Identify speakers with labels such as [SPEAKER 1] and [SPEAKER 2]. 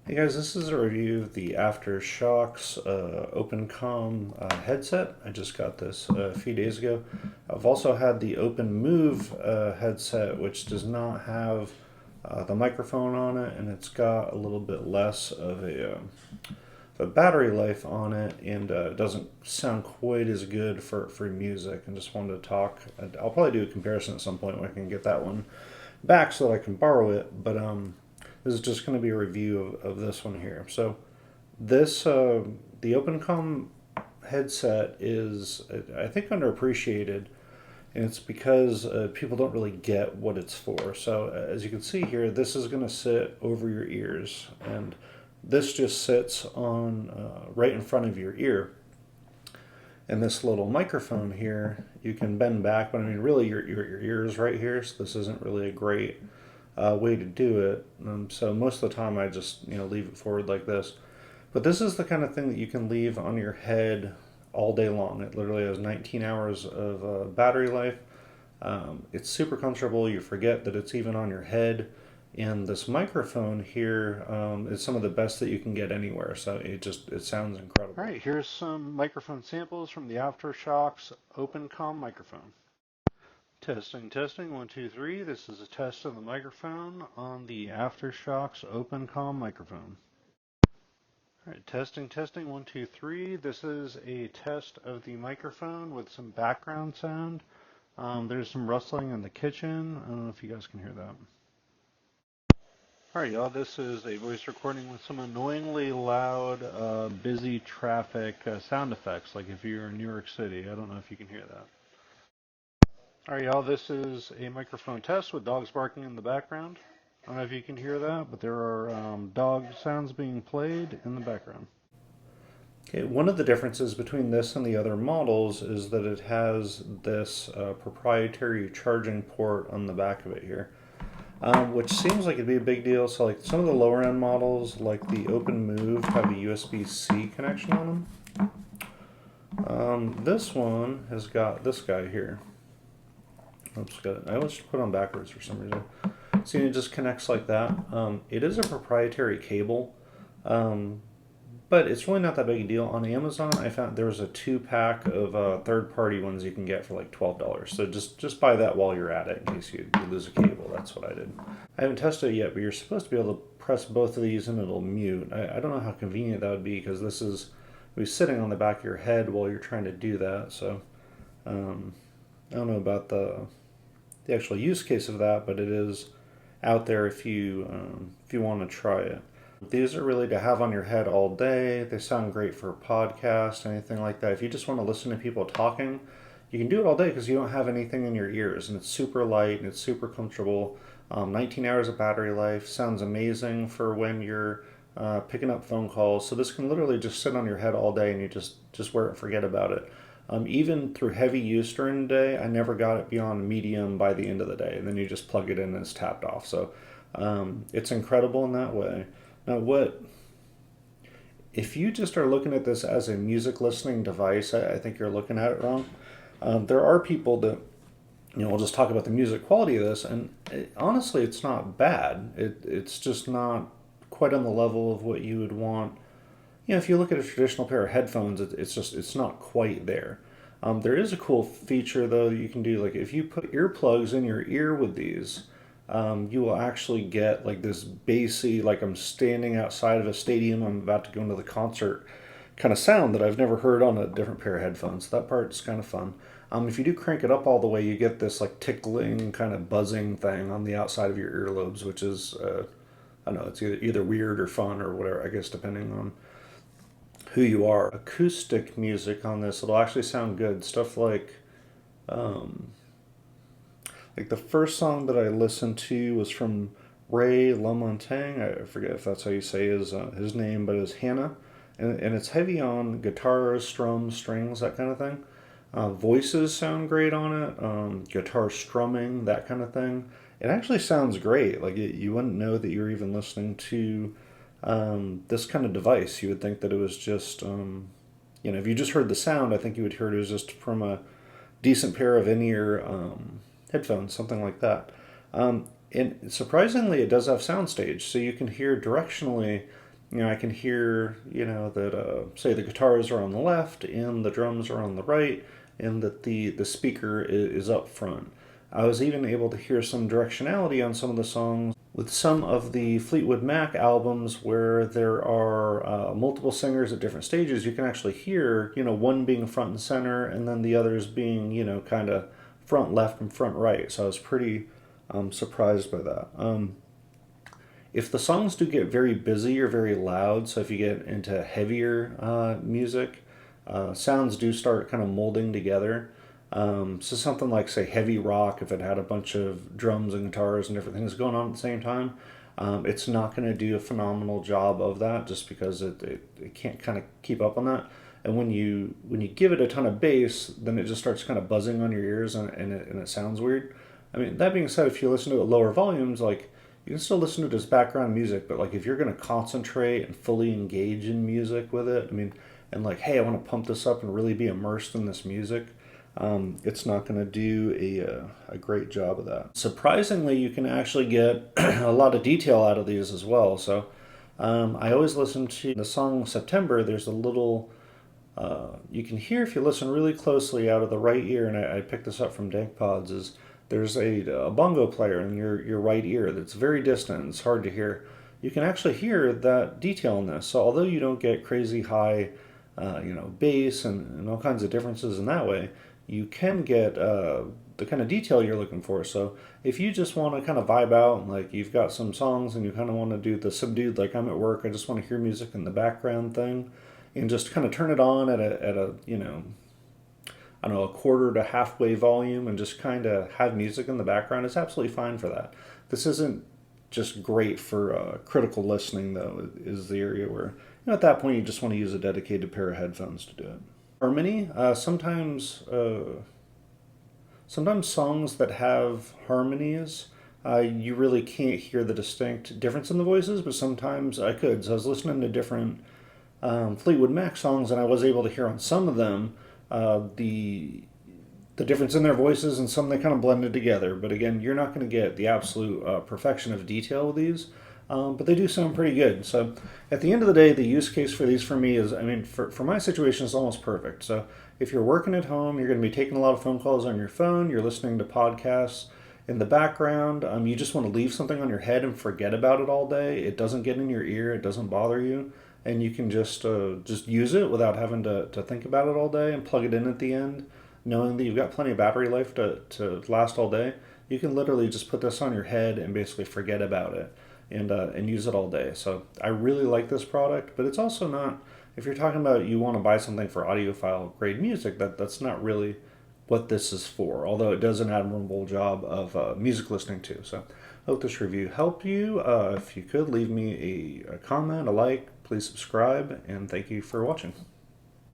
[SPEAKER 1] Hey guys, this is a review of the Aftershokz Opencomm headset. I just got this a few days ago. I've also had the Open Move headset, which does not have the microphone on it, and it's got a little bit less of a battery life on it, and it doesn't sound quite as good for music. And just wanted to talk. I'll probably do a comparison at some point when I can get that one back so that I can borrow it. But this is just going to be a review of this one here. So this the Opencomm headset is, I think, underappreciated, and it's because people don't really get what it's for. So as you can see here, this is going to sit over your ears, and this just sits on right in front of your ear. And this little microphone here, you can bend back, but I mean, really, your ear is right here, so this isn't really a great way to do it. So most of the time, I just leave it forward like this. But this is the kind of thing that you can leave on your head all day long. It literally has 19 hours of battery life. It's super comfortable. You forget that it's even on your head. And this microphone here is some of the best that you can get anywhere. So it sounds incredible. All right, here's some microphone samples from the Aftershokz Opencomm microphone. Testing, testing, 1, 2, 3. This is a test of the microphone on the Aftershokz Opencomm microphone. All right, testing, testing, 1, 2, 3. This is a test of the microphone with some background sound. There's some rustling in the kitchen. I don't know if you guys can hear that. All right, y'all, this is a voice recording with some annoyingly loud, busy traffic sound effects, like if you're in New York City. I don't know if you can hear that. All right, y'all, this is a microphone test with dogs barking in the background. I don't know if you can hear that, but there are dog sounds being played in the background. Okay, one of the differences between this and the other models is that it has this proprietary charging port on the back of it here, which seems like it'd be a big deal. So, like some of the lower end models, like the Open Move, have a USB-C connection on them. This one has got this guy here. Oops, I always put it on backwards for some reason. See, it just connects like that. It is a proprietary cable, but it's really not that big a deal. On Amazon, I found there was a 2-pack of third-party ones you can get for like $12. So just buy that while you're at it in case you lose a cable. That's what I did. I haven't tested it yet, but you're supposed to be able to press both of these and it'll mute. I don't know how convenient that would be because this is sitting on the back of your head while you're trying to do that. So I don't know about the actual use case of that, but it is out there if you want to try it. These are really to have on your head all day. They sound great for podcasts, anything like that. If you just want to listen to people talking, you can do it all day because you don't have anything in your ears, and it's super light and it's super comfortable. 19 hours of battery life sounds amazing for when you're picking up phone calls. So this can literally just sit on your head all day, and you just wear it and forget about it. Even through heavy use during the day, I never got it beyond medium by the end of the day, and then you just plug it in and it's tapped off. So it's incredible in that way. Now, what if you just are looking at this as a music listening device? I think you're looking at it wrong. There are people that we'll just talk about the music quality of this, and honestly, it's not bad. It's just not quite on the level of what you would want. If you look at a traditional pair of headphones, it's not quite there. There is a cool feature though that you can do. Like if you put earplugs in your ear with these, you will actually get like this bassy, like I'm standing outside of a stadium, I'm about to go into the concert kind of sound that I've never heard on a different pair of headphones. That part's kind of fun. If you do crank it up all the way, you get this like tickling kind of buzzing thing on the outside of your earlobes, which is I don't know, it's either weird or fun or whatever, I guess, depending on who you are. Acoustic music on this, it'll actually sound good. Stuff um, like the first song that I listened to was from Ray LaMontagne. I forget if that's how you say his name, but it's Hannah, and it's heavy on guitars, strums, strings, that kind of thing. Voices sound great on it. Guitar strumming, that kind of thing. It actually sounds great. Like you wouldn't know that you're even listening to this kind of device. You would think that it was just, if you just heard the sound, I think you would hear it was just from a decent pair of in-ear headphones, something like that. And surprisingly, it does have soundstage, so you can hear directionally I can hear, that say the guitars are on the left and the drums are on the right, and that the speaker is up front. I was even able to hear some directionality on some of the songs with some of the Fleetwood Mac albums where there are multiple singers at different stages. You can actually hear, one being front and center and then the others being, kind of front left and front right. So I was pretty surprised by that. If the songs do get very busy or very loud, so if you get into heavier music, sounds do start kind of molding together. So something like, say, heavy rock, if it had a bunch of drums and guitars and different things going on at the same time, it's not going to do a phenomenal job of that just because it can't kind of keep up on that. And when you give it a ton of bass, then it just starts kind of buzzing on your ears and it sounds weird. I mean, that being said, if you listen to it at lower volumes, like, you can still listen to it as background music, but like if you're going to concentrate and fully engage in music with it, I mean, and like, hey, I want to pump this up and really be immersed in this music, it's not going to do a great job of that. Surprisingly, you can actually get a lot of detail out of these as well. So I always listen to the song September. There's a little, you can hear if you listen really closely out of the right ear, and I picked this up from Dank Pods, is there's a bongo player in your right ear that's very distant. It's hard to hear. You can actually hear that detail in this. So although you don't get crazy high, bass and all kinds of differences in that way, you can get the kind of detail you're looking for. So if you just want to kind of vibe out, like you've got some songs and you kind of want to do the subdued, like I'm at work, I just want to hear music in the background thing, and just kind of turn it on at a I don't know, a quarter to halfway volume and just kind of have music in the background, it's absolutely fine for that. This isn't just great for critical listening, though, is the area where, at that point you just want to use a dedicated pair of headphones to do it. Harmony, sometimes songs that have harmonies, you really can't hear the distinct difference in the voices, but sometimes I could. So I was listening to different Fleetwood Mac songs, and I was able to hear on some of them the difference in their voices, and some they kind of blended together. But again, you're not going to get the absolute perfection of detail with these, but they do sound pretty good. So at the end of the day, the use case for these for me is, I mean, for my situation, it's almost perfect. So if you're working at home, you're going to be taking a lot of phone calls on your phone, you're listening to podcasts in the background, you just want to leave something on your head and forget about it all day. It doesn't get in your ear, it doesn't bother you, and you can just use it without having to think about it all day and plug it in at the end, knowing that you've got plenty of battery life to last all day. You can literally just put this on your head and basically forget about it and use it all day. So I really like this product, but it's also not, if you're talking about you want to buy something for audiophile grade music, that's not really what this is for, although it does an admirable job of music listening too. So I hope this review helped you. If you could, leave me a comment, a like, please subscribe, and thank you for watching.